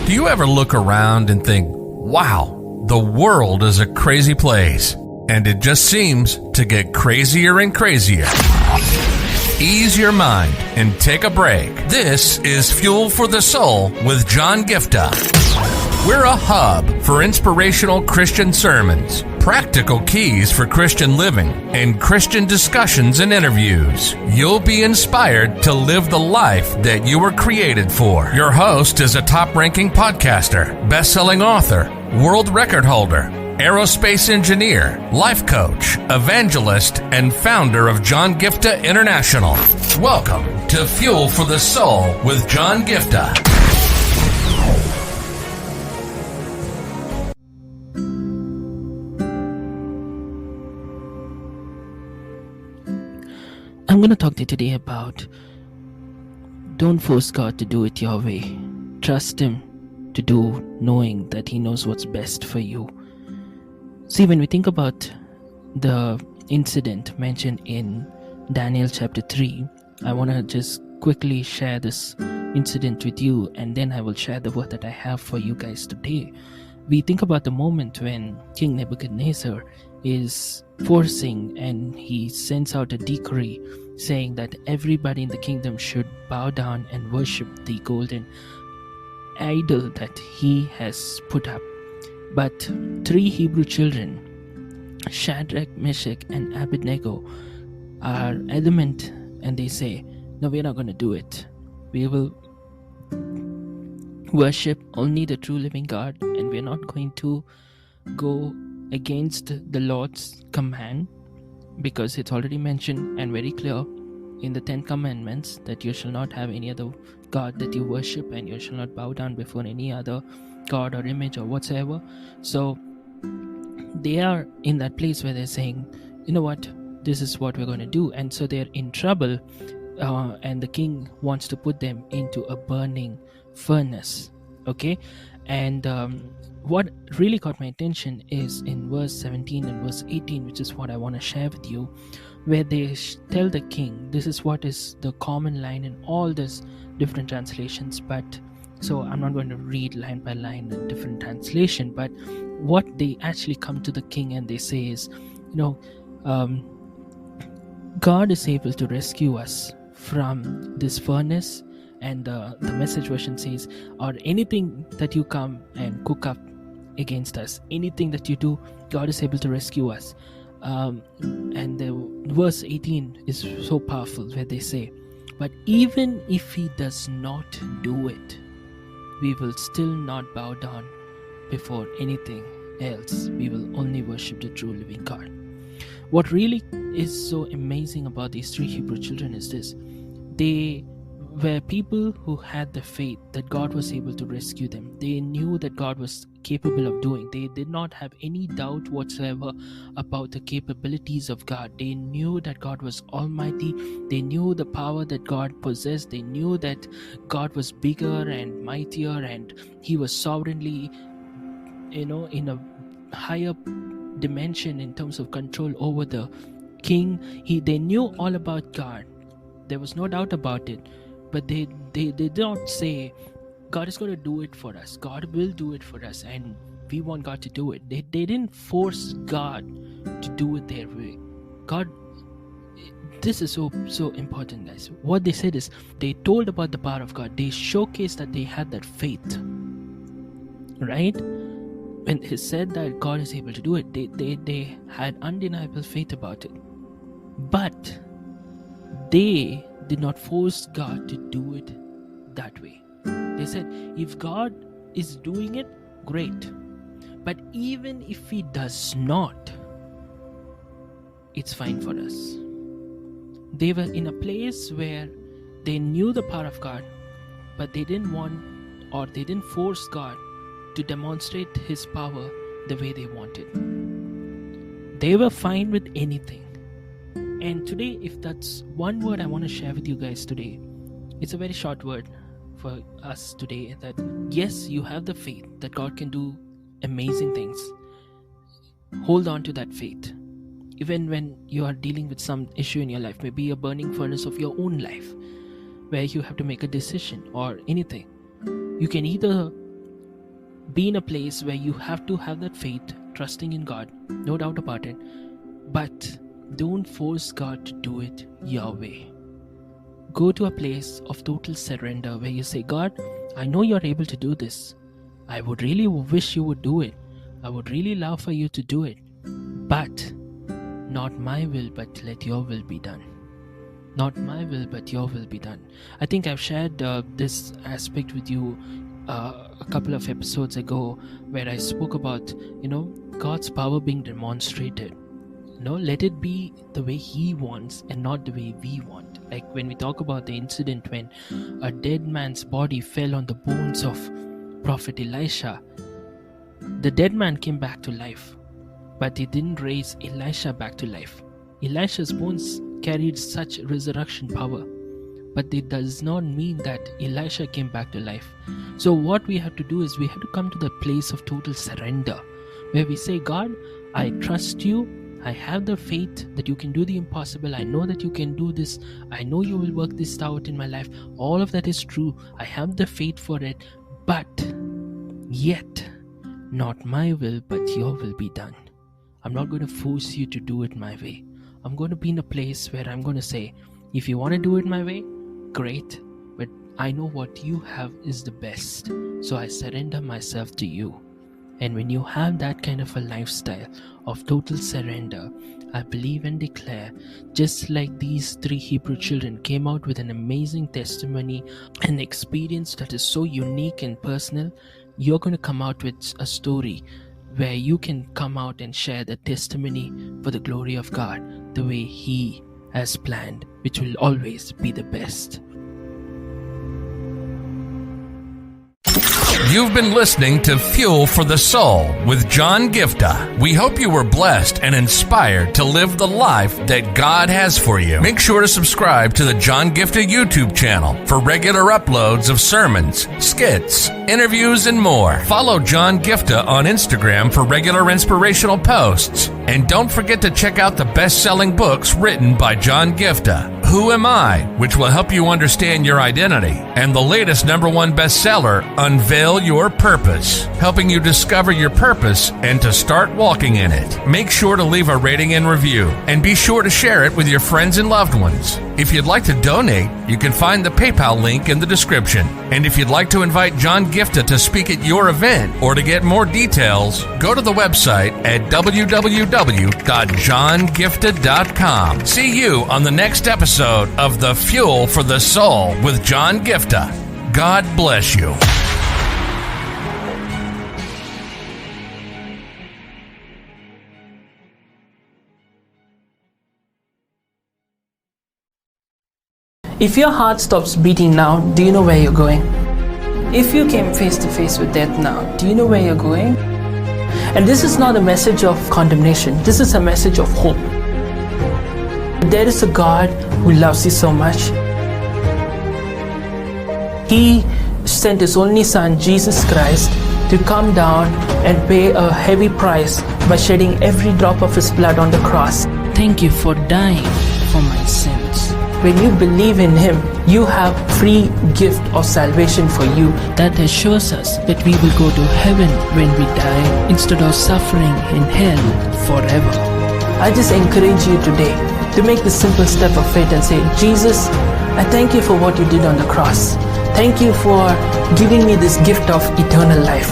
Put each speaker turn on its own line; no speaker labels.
Do you ever look around and think, wow, the world is a crazy place, and it just seems to get crazier and crazier? Ease your mind and take a break. This is Fuel for the Soul with John Giftah. We're a hub for inspirational Christian sermons, practical keys for Christian living, and Christian discussions and interviews. You'll be inspired to live the life that you were created for. Your host is a top-ranking podcaster, best-selling author, world record holder, aerospace engineer, life coach, evangelist, and founder of John Giftah International. Welcome to Fuel for the Soul with John Giftah.
I'm going to talk to you today about don't force God to do it your way. Trust Him to do, knowing that He knows what's best for you. See, when we think about the incident mentioned in Daniel chapter 3, I want to just quickly share this incident with you, and then I will share the word that I have for you guys today. We think about the moment when King Nebuchadnezzar is forcing, and he sends out a decree saying that everybody in the kingdom should bow down and worship the golden idol that he has put up. But 3 Hebrew children, Shadrach, Meshach, and Abednego, are adamant, and they say, no, we're not going to do it. We will worship only the true living God, and we're not going to go against the Lord's command, because it's already mentioned and very clear in the 10 commandments that you shall not have any other God that you worship, and you shall not bow down before any other God or image or whatsoever. So they are in that place where they're saying, you know what, this is what we're going to do. And so they're in trouble, and the king wants to put them into a burning furnace. Okay, and what really caught my attention is in verse 17 and verse 18, which is what I want to share with you, where they tell the king, this is what is the common line in all these different translations, but so I'm not going to read line by line in different translation, but what they actually come to the king and they say is, God is able to rescue us from this furnace. And the Message version says, or anything that you come and cook up against us, anything that you do, God is able to rescue us. And the verse 18 is so powerful, where they say, but even if He does not do it, we will still not bow down before anything else. We will only worship the true living God. What really is so amazing about these 3 Hebrew children is this: they were people who had the faith that God was able to rescue them. They knew that God was capable of doing. They did not have any doubt whatsoever about the capabilities of God. They knew that God was almighty. They knew the power that God possessed. They knew that God was bigger and mightier, and He was sovereignly, in a higher dimension in terms of control over the king. They knew all about God. There was no doubt about it. But they did not say, God is going to do it for us. God will do it for us, and we want God to do it. They didn't force God to do it their way. God, this is so important, guys. What they said is, they told about the power of God. They showcased that they had that faith, right? When they said that God is able to do it, they had undeniable faith about it. But they did not force God to do it that way. They said, if God is doing it, great. But even if He does not, it's fine for us. They were in a place where they knew the power of God, but they didn't want, or they didn't force God to demonstrate His power the way they wanted. They were fine with anything. And today, if that's one word I want to share with you guys today, it's a very short word for us today, that yes, you have the faith that God can do amazing things. Hold on to that faith. Even when you are dealing with some issue in your life, maybe a burning furnace of your own life, where you have to make a decision or anything, you can either be in a place where you have to have that faith, trusting in God, no doubt about it. But don't force God to do it your way. Go to a place of total surrender where you say, God, I know you're able to do this. I would really wish you would do it. I would really love for you to do it. But not my will, but let your will be done. Not my will, but your will be done. I think I've shared this aspect with you a couple of episodes ago, where I spoke about, God's power being demonstrated. Let it be the way He wants and not the way we want. Like when we talk about the incident when a dead man's body fell on the bones of Prophet Elisha, the dead man came back to life, but he didn't raise Elisha back to life. Elisha's bones carried such resurrection power, but it does not mean that Elisha came back to life. So what we have to do is we have to come to the place of total surrender, where we say, God, I trust you. I have the faith that you can do the impossible. I know that you can do this. I know you will work this out in my life. All of that is true. I have the faith for it. But yet, not my will, but your will be done. I'm not going to force you to do it my way. I'm going to be in a place where I'm going to say, if you want to do it my way, great. But I know what you have is the best. So I surrender myself to you. And when you have that kind of a lifestyle of total surrender, I believe and declare, just like these 3 Hebrew children came out with an amazing testimony, an experience that is so unique and personal, you're going to come out with a story where you can come out and share the testimony for the glory of God, the way He has planned, which will always be the best.
You've been listening to Fuel for the Soul with John Giftah. We hope you were blessed and inspired to live the life that God has for you. Make sure to subscribe to the John Giftah YouTube channel for regular uploads of sermons, skits, interviews, and more. Follow John Giftah on Instagram for regular inspirational posts. And don't forget to check out the best-selling books written by John Giftah, Who Am I?, which will help you understand your identity, and the latest #1 bestseller, Unveil Your Purpose, helping you discover your purpose and to start walking in it. Make sure to leave a rating and review, and be sure to share it with your friends and loved ones. If you'd like to donate, you can find the PayPal link in the description. And if you'd like to invite John Giftah to speak at your event or to get more details, go to the website at www.johngiftah.com. See you on the next episode of The Fuel for the Soul with John Giftah. God bless you.
If your heart stops beating now, do you know where you're going? If you came face to face with death now, do you know where you're going? And this is not a message of condemnation. This is a message of hope. There is a God who loves you so much. He sent His only Son, Jesus Christ, to come down and pay a heavy price by shedding every drop of His blood on the cross. Thank you for dying for my sins. When you believe in Him, you have free gift of salvation for you that assures us that we will go to heaven when we die instead of suffering in hell forever. I just encourage you today to make the simple step of faith and say, Jesus, I thank you for what you did on the cross. Thank you for giving me this gift of eternal life.